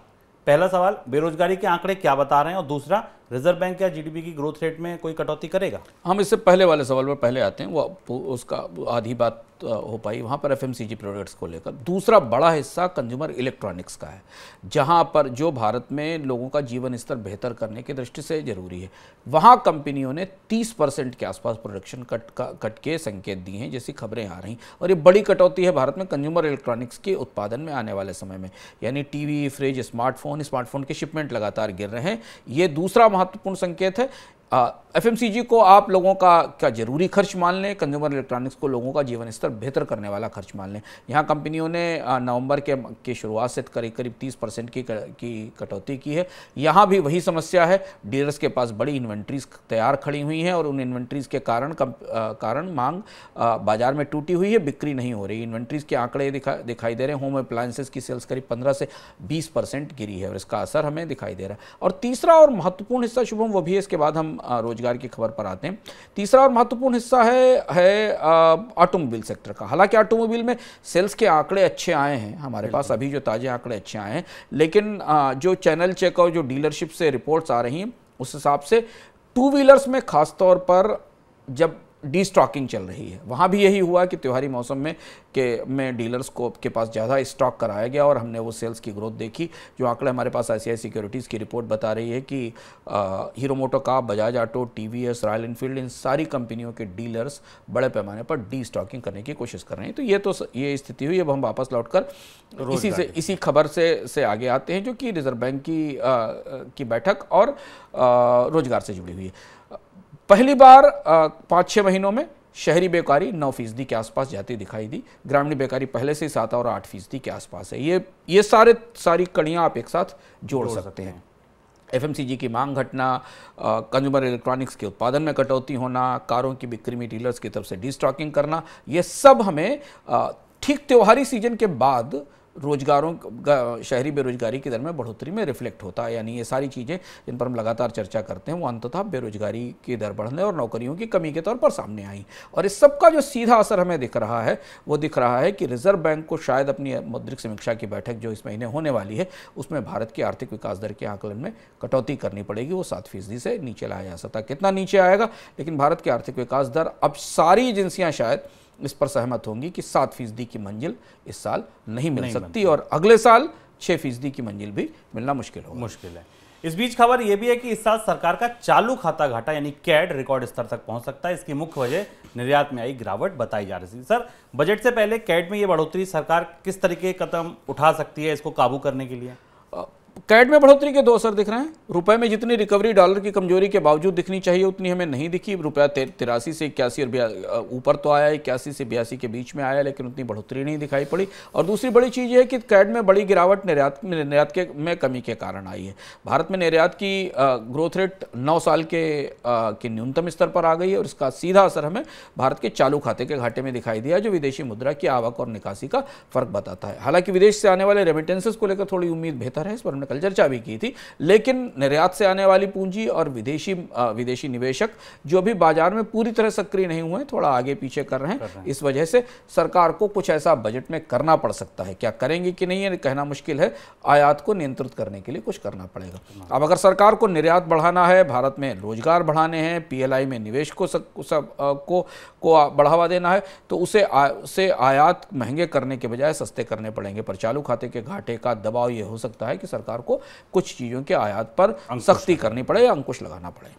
पहला सवाल, बेरोजगारी के आंकड़े क्या बता रहे हैं, और दूसरा, रिजर्व बैंक क्या जीडीपी की ग्रोथ रेट में कोई कटौती करेगा? हम इससे पहले वाले सवाल पर पहले आते हैं, वो उसका आधी बात हो पाई वहाँ पर एफएमसीजी प्रोडक्ट्स को लेकर। दूसरा बड़ा हिस्सा कंज्यूमर इलेक्ट्रॉनिक्स का है, जहाँ पर जो भारत में लोगों का जीवन स्तर बेहतर करने की दृष्टि से जरूरी है, वहाँ कंपनियों ने 30% के आसपास प्रोडक्शन कट के संकेत दिए हैं, जैसी खबरें आ रही। और ये बड़ी कटौती है भारत में कंज्यूमर इलेक्ट्रॉनिक्स के उत्पादन में आने वाले समय में, यानी टीवी, फ्रिज, स्मार्टफोन के शिपमेंट लगातार गिर रहे हैं। ये दूसरा महत्वपूर्ण संकेत है। एफएमसीजी को आप लोगों का क्या जरूरी खर्च मान लें, कंज्यूमर इलेक्ट्रॉनिक्स को लोगों का जीवन स्तर बेहतर करने वाला खर्च मान लें। यहाँ कंपनियों ने नवंबर के शुरुआत से करीब 30% की कटौती की है। यहाँ भी वही समस्या है, डीलर्स के पास बड़ी इन्वेंट्रीज तैयार खड़ी हुई हैं और उन इन्वेंट्रीज के कारण मांग बाजार में टूटी हुई है, बिक्री नहीं हो रही। इन्वेंट्रीज के आंकड़े दिखाई दे रहे हैं। होम अप्लायंसेस की सेल्स करीब 15 से 20% गिरी है और इसका असर हमें दिखाई दे रहा है। और तीसरा और महत्वपूर्ण हिस्सा शुभम वो भी है, इसके बाद हम रोजगार की खबर पर आते हैं। तीसरा और महत्वपूर्ण हिस्सा है ऑटोमोबाइल सेक्टर का। हालांकि ऑटोमोबाइल में सेल्स के आंकड़े अच्छे आए हैं हमारे पास, अभी जो ताजे आंकड़े अच्छे आए हैं, लेकिन जो चैनल चेक और जो डीलरशिप से रिपोर्ट्स आ रही हैं उस हिसाब से टू व्हीलर्स में खासतौर पर जब डी स्टॉकिंग चल रही है, वहाँ भी यही हुआ कि त्योहारी मौसम में डीलर्स के पास ज़्यादा स्टॉक कराया गया और हमने वो सेल्स की ग्रोथ देखी। जो आंकड़े हमारे पास ICICI सिक्योरिटीज़ की रिपोर्ट बता रही है कि Hero MotoCorp, Bajaj auto, TVS, Royal Enfield, इन सारी कंपनियों के डीलर्स बड़े पैमाने पर डी स्टॉकिंग करने की कोशिश कर रहे हैं। तो ये स्थिति हुई। अब हम वापस लौटकर इसी खबर से आगे आते हैं, जो कि रिजर्व बैंक की बैठक और रोजगार से जुड़ी हुई है। पहली बार 5-6 महीनों में शहरी बेकारी 9% के आसपास जाती दिखाई दी। ग्रामीण बेकारी पहले से 7 और 8% के आसपास है। ये सारी कड़ियाँ आप एक साथ जोड़ सकते हैं। एफएमसीजी की मांग घटना, कंज्यूमर इलेक्ट्रॉनिक्स के उत्पादन में कटौती होना, कारों की बिक्री में डीलर्स की तरफ से डिस्टॉकिंग करना, ये सब हमें ठीक त्योहारी सीजन के बाद शहरी बेरोजगारी की दर में बढ़ोतरी में रिफ्लेक्ट होता है। यानी ये सारी चीज़ें जिन पर हम लगातार चर्चा करते हैं वो अंततः बेरोजगारी की दर बढ़ने और नौकरियों की कमी के तौर पर सामने आई। और इस सब का जो सीधा असर हमें दिख रहा है वो दिख रहा है कि रिजर्व बैंक को शायद अपनी मौद्रिक समीक्षा की बैठक जो इस महीने होने वाली है उसमें भारत की आर्थिक विकास दर के आकलन में कटौती करनी पड़ेगी। वो 7% से नीचे लाया जा सकता है। कितना नीचे आएगा, लेकिन भारत की आर्थिक विकास दर, अब सारी एजेंसियां शायद इस पर सहमत होंगी कि 7% की मंजिल इस साल नहीं मिल सकती और अगले साल 6% की मंजिल भी मिलना मुश्किल है। इस बीच खबर यह भी है कि इस साल सरकार का चालू खाता घाटा यानी कैड रिकॉर्ड स्तर तक पहुंच सकता है। इसकी मुख्य वजह निर्यात में आई गिरावट बताई जा रही है। सर, बजट से पहले कैड में ये बढ़ोतरी सरकार किस तरीके के कदम उठा सकती है इसको काबू करने के लिए? कैड में बढ़ोतरी के 2 असर दिख रहे हैं। रुपए में जितनी रिकवरी डॉलर की कमजोरी के बावजूद दिखनी चाहिए उतनी हमें नहीं दिखी। रुपया 83 से 81 और ऊपर तो आया, 81 से 82 के बीच में आया, लेकिन उतनी बढ़ोतरी नहीं दिखाई पड़ी। और दूसरी बड़ी चीज़ ये है कि कैड में बड़ी गिरावट निर्यात में कमी के कारण आई है। भारत में निर्यात की ग्रोथ रेट 9 साल के न्यूनतम स्तर पर आ गई है और इसका सीधा असर हमें भारत के चालू खाते के घाटे में दिखाई दिया, जो विदेशी मुद्रा की आवक और निकासी का फर्क बताता है। हालांकि विदेश से आने वाले रेमिटेंसेस को लेकर थोड़ी उम्मीद बेहतर है, इस पर हमने कल चर्चा भी की थी, लेकिन निर्यात से आने वाली पूंजी और विदेशी निवेशक जो अभी बाजार में पूरी तरह सक्रिय नहीं हुए, थोड़ा आगे पीछे कर रहे हैं। इस वजह से सरकार को कुछ ऐसा बजट में करना पड़ सकता है। क्या करेंगे कि नहीं, ये कहना मुश्किल है। आयात को नियंत्रित करने के लिए कुछ करना पड़ेगा। अब अगर सरकार को निर्यात बढ़ाना है, भारत में रोजगार बढ़ाने हैं, PLI में निवेश को बढ़ावा देना है, तो उसे आयात महंगे करने के बजाय सस्ते करने पड़ेंगे। पर चालू खाते के घाटे का दबाव यह हो सकता है कि सरकार को कुछ चीजों के आयात पर सख्ती करनी पड़े या अंकुश लगाना पड़े।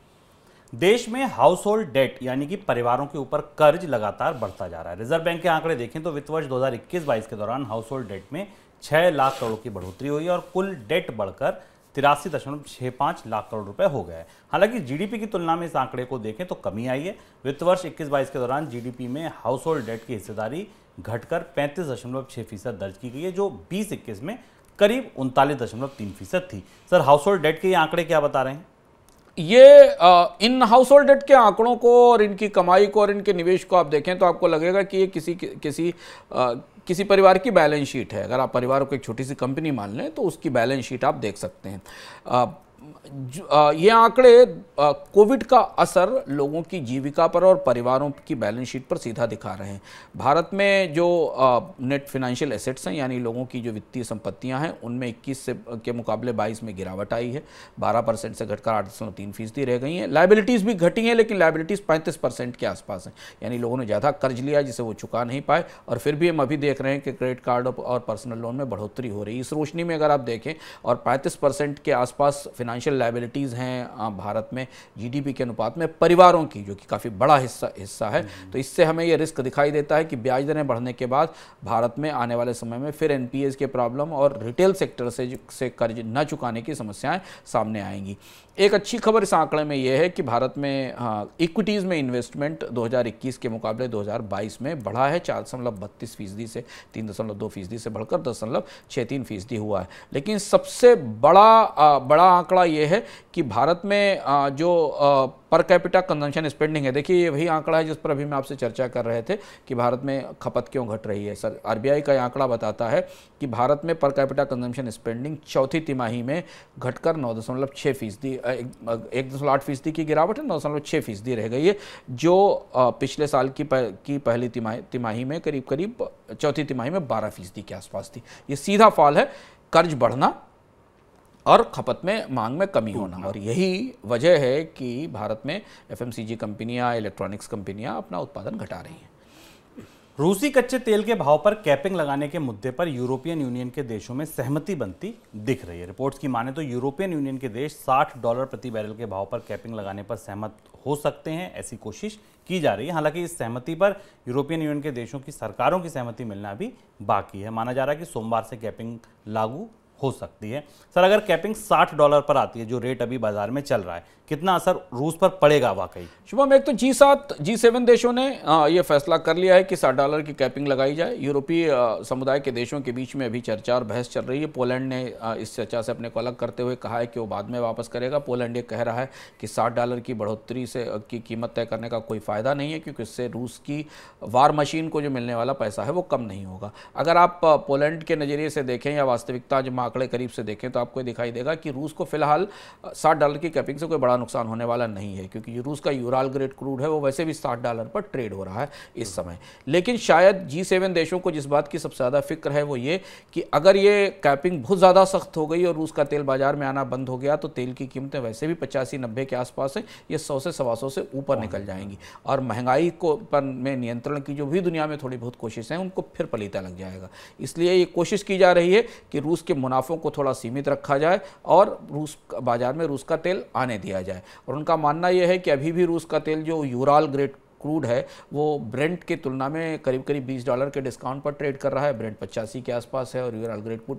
देश में हाउस होल्ड डेट यानी कि परिवारों के ऊपर कर्ज लगातार बढ़ता जा रहा है। रिजर्व बैंक के आंकड़े देखें तो वित्त वर्ष 2021-22 के दौरान हाउस होल्ड डेट में 6 लाख करोड़ की बढ़ोतरी हुई और कुल डेट बढ़कर 83.65 लाख करोड़ रुपए हो गए। हालांकि जीडीपी की तुलना में इस आंकड़े को देखें तो कमी आई है। वित्त वर्ष 21-22 के दौरान जीडीपी में हाउस होल्ड डेट की हिस्सेदारी घटकर 35.6% दर्ज की गई है, जो 20-21 में करीब 39.3% थी। सर, हाउस होल्ड डेट के ये आंकड़े क्या बता रहे हैं? ये इन हाउस होल्ड डेट के आंकड़ों को और इनकी कमाई को और इनके निवेश को आप देखें तो आपको लगेगा कि ये किसी परिवार की बैलेंस शीट है। अगर आप परिवार को एक छोटी सी कंपनी मान लें तो उसकी बैलेंस शीट आप देख सकते हैं। ये आंकड़े कोविड का असर लोगों की जीविका पर और परिवारों की बैलेंस शीट पर सीधा दिखा रहे हैं। भारत में जो नेट फाइनेंशियल एसेट्स हैं, यानी लोगों की जो वित्तीय संपत्तियां हैं, उनमें 21 के मुकाबले 22 में गिरावट आई है। 12% से घटकर 8.3% रह गई हैं। लायबिलिटीज़ भी घटी हैं, लेकिन लायबिलिटीज़ 35% के आसपास हैं, यानी लोगों ने ज़्यादा कर्ज लिया जिसे वो चुका नहीं पाए। और फिर भी हम अभी देख रहे हैं कि क्रेडिट कार्ड और पर्सनल लोन में बढ़ोतरी हो रही है। इस रोशनी में अगर आप देखें, और 35% के आसपास फाइनेंशियल लायबिलिटीज़ हैं भारत में जीडीपी के अनुपात में परिवारों की, जो कि काफ़ी बड़ा हिस्सा है। तो इससे हमें यह रिस्क दिखाई देता है कि ब्याज दरें बढ़ने के बाद भारत में आने वाले समय में फिर एनपीएस के प्रॉब्लम और रिटेल सेक्टर से कर्ज न चुकाने की समस्याएं सामने आएंगी। एक अच्छी खबर इस आंकड़े में यह है कि भारत में इक्विटीज़ में इन्वेस्टमेंट 2021 के मुकाबले 2022 में बढ़ा है। 4.32% से 3.2% से बढ़कर 10.63% हुआ है। लेकिन सबसे बड़ा आंकड़ा यह है कि भारत में जो पर कैपिटा कंजम्पशन स्पेंडिंग है, देखिए ये वही आंकड़ा है जिस पर अभी मैं आपसे चर्चा कर रहे थे कि भारत में खपत क्यों घट रही है। सर, आरबीआई का आंकड़ा बताता है कि भारत में पर कैपिटा कंजम्पशन स्पेंडिंग चौथी तिमाही में घटकर 9.6%, 1.8% की गिरावट है, 9.6% रह गई है, जो पिछले साल की पहली तिमाही में करीब चौथी तिमाही में 12% के आसपास थी। ये सीधा फॉल है, कर्ज बढ़ना और खपत में मांग में कमी होना। और यही वजह है कि भारत में एफएमसीजी कंपनियां, इलेक्ट्रॉनिक्स कंपनियां अपना उत्पादन घटा रही हैं। रूसी कच्चे तेल के भाव पर कैपिंग लगाने के मुद्दे पर यूरोपियन यूनियन के देशों में सहमति बनती दिख रही है। रिपोर्ट्स की माने तो यूरोपियन यूनियन के देश $60 प्रति बैरल के भाव पर कैपिंग लगाने पर सहमत हो सकते हैं, ऐसी कोशिश की जा रही है। हालांकि इस सहमति पर यूरोपियन यूनियन के देशों की सरकारों की सहमति मिलना भी बाकी है। माना जा रहा है कि सोमवार से कैपिंग लागू हो सकती है। सर, अगर कैपिंग $60 पर आती है, जो रेट अभी बाजार में चल रहा है, कितना असर रूस पर पड़ेगा वाकई? शुभम, एक तो G7, G7 देशों ने ये फैसला कर लिया है कि $60 की कैपिंग लगाई जाए। यूरोपीय समुदाय के देशों के बीच में अभी चर्चा और बहस चल रही है। पोलैंड ने इस चर्चा से अपने को अलग करते हुए कहा है कि वो बाद में वापस करेगा। पोलैंड ये कह रहा है कि $60 की बढ़ोतरी से की कीमत तय करने का कोई फ़ायदा नहीं है, क्योंकि इससे रूस की वार मशीन को जो मिलने वाला पैसा है वो कम नहीं होगा। अगर आप पोलैंड के नज़रिए से देखें या वास्तविकता जब आंकड़े करीब से देखें तो आपको दिखाई देगा कि रूस को फिलहाल $60 की कैपिंग से कोई बड़ा नुकसान होने वाला नहीं है, क्योंकि जो रूस का यूराल ग्रेड क्रूड है वो वैसे भी $60 पर ट्रेड हो रहा है इस समय। लेकिन शायद G7 देशों को जिस बात की सबसे ज़्यादा फिक्र है वो ये कि अगर ये कैपिंग बहुत ज़्यादा सख्त हो गई और रूस का तेल बाजार में आना बंद हो गया तो तेल की कीमतें वैसे भी 85-90 के आसपास है, ये 100 से 125 से ऊपर निकल जाएंगी। और महंगाई को पर में नियंत्रण की जो भी दुनिया में थोड़ी बहुत कोशिशें हैं उनको फिर पलीता लग जाएगा। इसलिए ये कोशिश की जा रही है कि रूस के मुनाफों को थोड़ा सीमित रखा जाए और रूस बाजार में रूस का तेल आने दिया जाए। और उनका मानना यह है कि अभी भी रूस का तेल जो यूराल ग्रेड क्रूड है वो ब्रेंट की तुलना में करीब $20 के डिस्काउंट पर ट्रेड कर रहा है। ब्रेंट 85 के आसपास है और यूराल ग्रेड क्रूड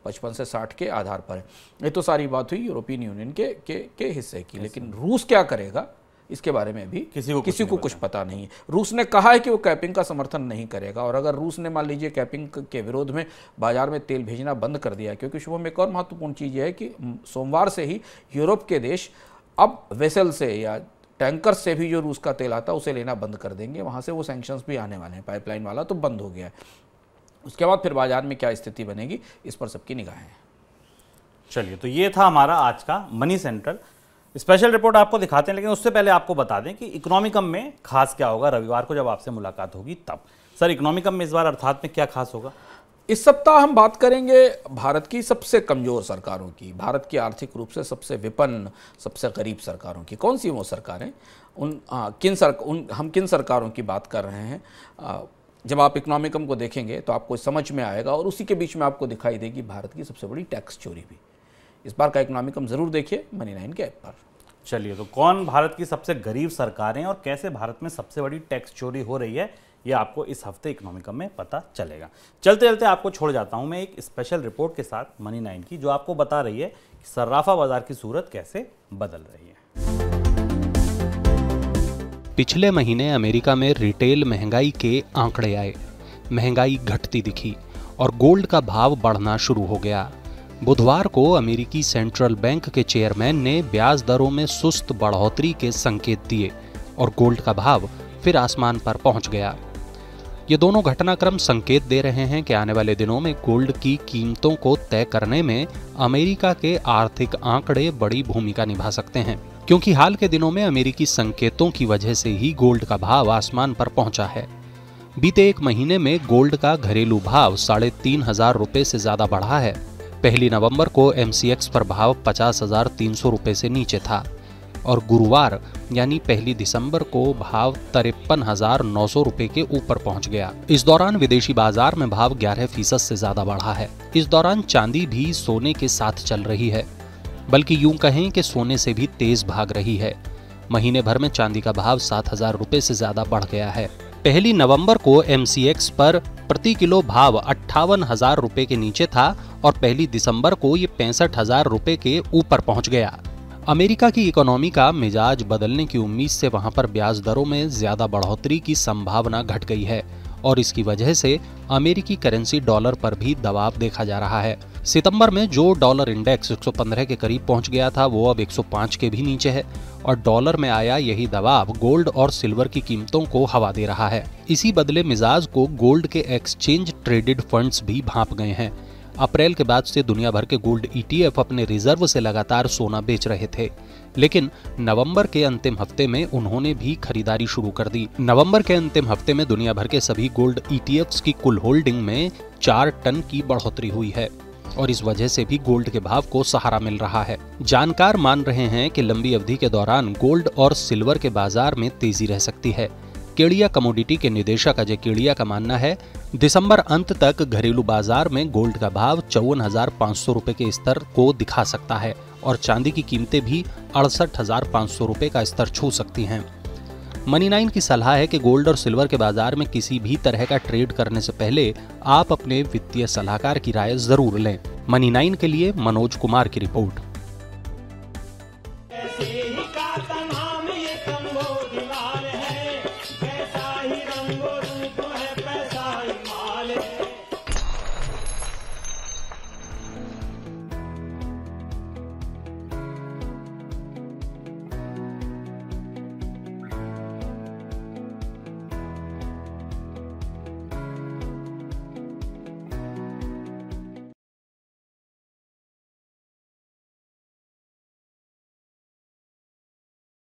55 से 60 के आधार पर है। ये तो सारी बात हुई यूरोपियन यूनियन के हिस्से की। लेकिन रूस क्या करेगा इसके बारे में भी किसी को कुछ पता नहीं है। रूस ने कहा है कि वो कैपिंग का समर्थन नहीं करेगा, और अगर रूस ने मान लीजिए कैपिंग के विरोध में बाजार में तेल भेजना बंद कर दिया, क्योंकि शुभम एक और महत्वपूर्ण चीज़ है कि सोमवार से ही यूरोप के देश अब वेसल से या टैंकर से भी जो रूस का तेल आता है उसे लेना बंद कर देंगे। वहाँ से वो सैंक्शंस भी आने वाले हैं। पाइपलाइन वाला तो बंद हो गया है। उसके बाद फिर बाजार में क्या स्थिति बनेगी इस पर सबकी निगाहें हैं। चलिए, तो ये था हमारा आज का मनी सेंट्रल स्पेशल रिपोर्ट, आपको दिखाते हैं। लेकिन उससे पहले आपको बता दें कि इकोनॉमिकम में खास क्या होगा रविवार को जब आपसे मुलाकात होगी तब। सर, इकोनॉमिकम में इस बार अर्थात में क्या खास होगा? इस सप्ताह हम बात करेंगे भारत की सबसे कमज़ोर सरकारों की, भारत की आर्थिक रूप से सबसे विपन्न, सबसे गरीब सरकारों की। कौन सी वो सरकारें, हम किन सरकारों की बात कर रहे हैं। जब आप इकोनॉमिकम को देखेंगे तो आपको समझ में आएगा, और उसी के बीच में आपको दिखाई देगी भारत की सबसे बड़ी टैक्स चोरी भी। इस बार का इकोनॉमिकम ज़रूर देखिए मनी9 के ऐप पर। चलिए, तो कौन भारत की सबसे गरीब सरकारें और कैसे भारत में सबसे बड़ी टैक्स चोरी हो रही है, ये आपको इस हफ्ते इकोनॉमिकम में पता चलेगा। चलते चलते आपको छोड़ जाता हूं मैं एक स्पेशल रिपोर्ट के साथ मनी9 की, जो आपको बता रही है कि सर्राफा बाजार की सूरत कैसे बदल रही है। पिछले महीने अमेरिका में रिटेल महंगाई के आंकड़े आए, महंगाई घटती दिखी और गोल्ड का भाव बढ़ना शुरू हो गया। बुधवार को अमेरिकी सेंट्रल बैंक के चेयरमैन ने ब्याज दरों में सुस्त बढ़ोतरी के संकेत दिए और गोल्ड का भाव फिर आसमान पर पहुंच गया। ये दोनों घटनाक्रम संकेत दे रहे हैं कि आने वाले दिनों में गोल्ड की कीमतों को तय करने में अमेरिका के आर्थिक आंकड़े बड़ी भूमिका निभा सकते हैं, क्योंकि हाल के दिनों में अमेरिकी संकेतों की वजह से ही गोल्ड का भाव आसमान पर पहुंचा है। बीते एक महीने में गोल्ड का घरेलू भाव 3,500 रुपए से ज्यादा बढ़ा है। 1 नवंबर को MCX पर भाव 50,300 रुपए से नीचे था और गुरुवार यानी 1 दिसंबर को भाव 53,900 रुपए के ऊपर पहुंच गया। इस दौरान विदेशी बाजार में भाव 11% से ज्यादा बढ़ा है। इस दौरान चांदी भी सोने के साथ चल रही है, बल्कि यूं कहें कि सोने से भी तेज भाग रही है। महीने भर में चांदी का भाव 7,000 रुपए से ज्यादा बढ़ गया है। 1 नवंबर को MCX पर प्रति किलो भाव 58,000 रुपए के नीचे था और 1 दिसंबर को ये 65,000 रुपए के ऊपर पहुंच गया। अमेरिका की इकोनॉमी का मिजाज बदलने की उम्मीद से वहां पर ब्याज दरों में ज्यादा बढ़ोतरी की संभावना घट गई है और इसकी वजह से अमेरिकी करेंसी डॉलर पर भी दबाव देखा जा रहा है। सितंबर में जो डॉलर इंडेक्स 115 के करीब पहुंच गया था, वो अब 105 के भी नीचे है और डॉलर में आया यही दबाव गोल्ड और सिल्वर की कीमतों को हवा दे रहा है। इसी बदले मिजाज को गोल्ड के एक्सचेंज ट्रेडेड फंड्स भी भांप गए हैं। अप्रैल के बाद से दुनिया भर के गोल्ड ETF अपने रिजर्व से लगातार सोना बेच रहे थे, लेकिन नवंबर के अंतिम हफ्ते में उन्होंने भी खरीदारी शुरू कर दी। नवंबर के अंतिम हफ्ते में दुनिया भर के सभी गोल्ड ETFs की कुल होल्डिंग में 4 टन की बढ़ोतरी हुई है और इस वजह से भी गोल्ड के भाव को सहारा मिल रहा है। जानकार मान रहे हैं कि लंबी अवधि के दौरान गोल्ड और सिल्वर के बाजार में तेजी रह सकती है। केडिया कमोडिटी के निदेशक अजय केडिया का मानना है, दिसंबर अंत तक घरेलू बाजार में गोल्ड का भाव 54,500 रुपए के स्तर को दिखा सकता है और चांदी की कीमतें भी 68,500 रुपए का स्तर छू सकती हैं। मनी 9 की सलाह है कि गोल्ड और सिल्वर के बाजार में किसी भी तरह का ट्रेड करने से पहले आप अपने वित्तीय सलाहकार की राय जरूर लें। मनी 9 के लिए मनोज कुमार की रिपोर्ट।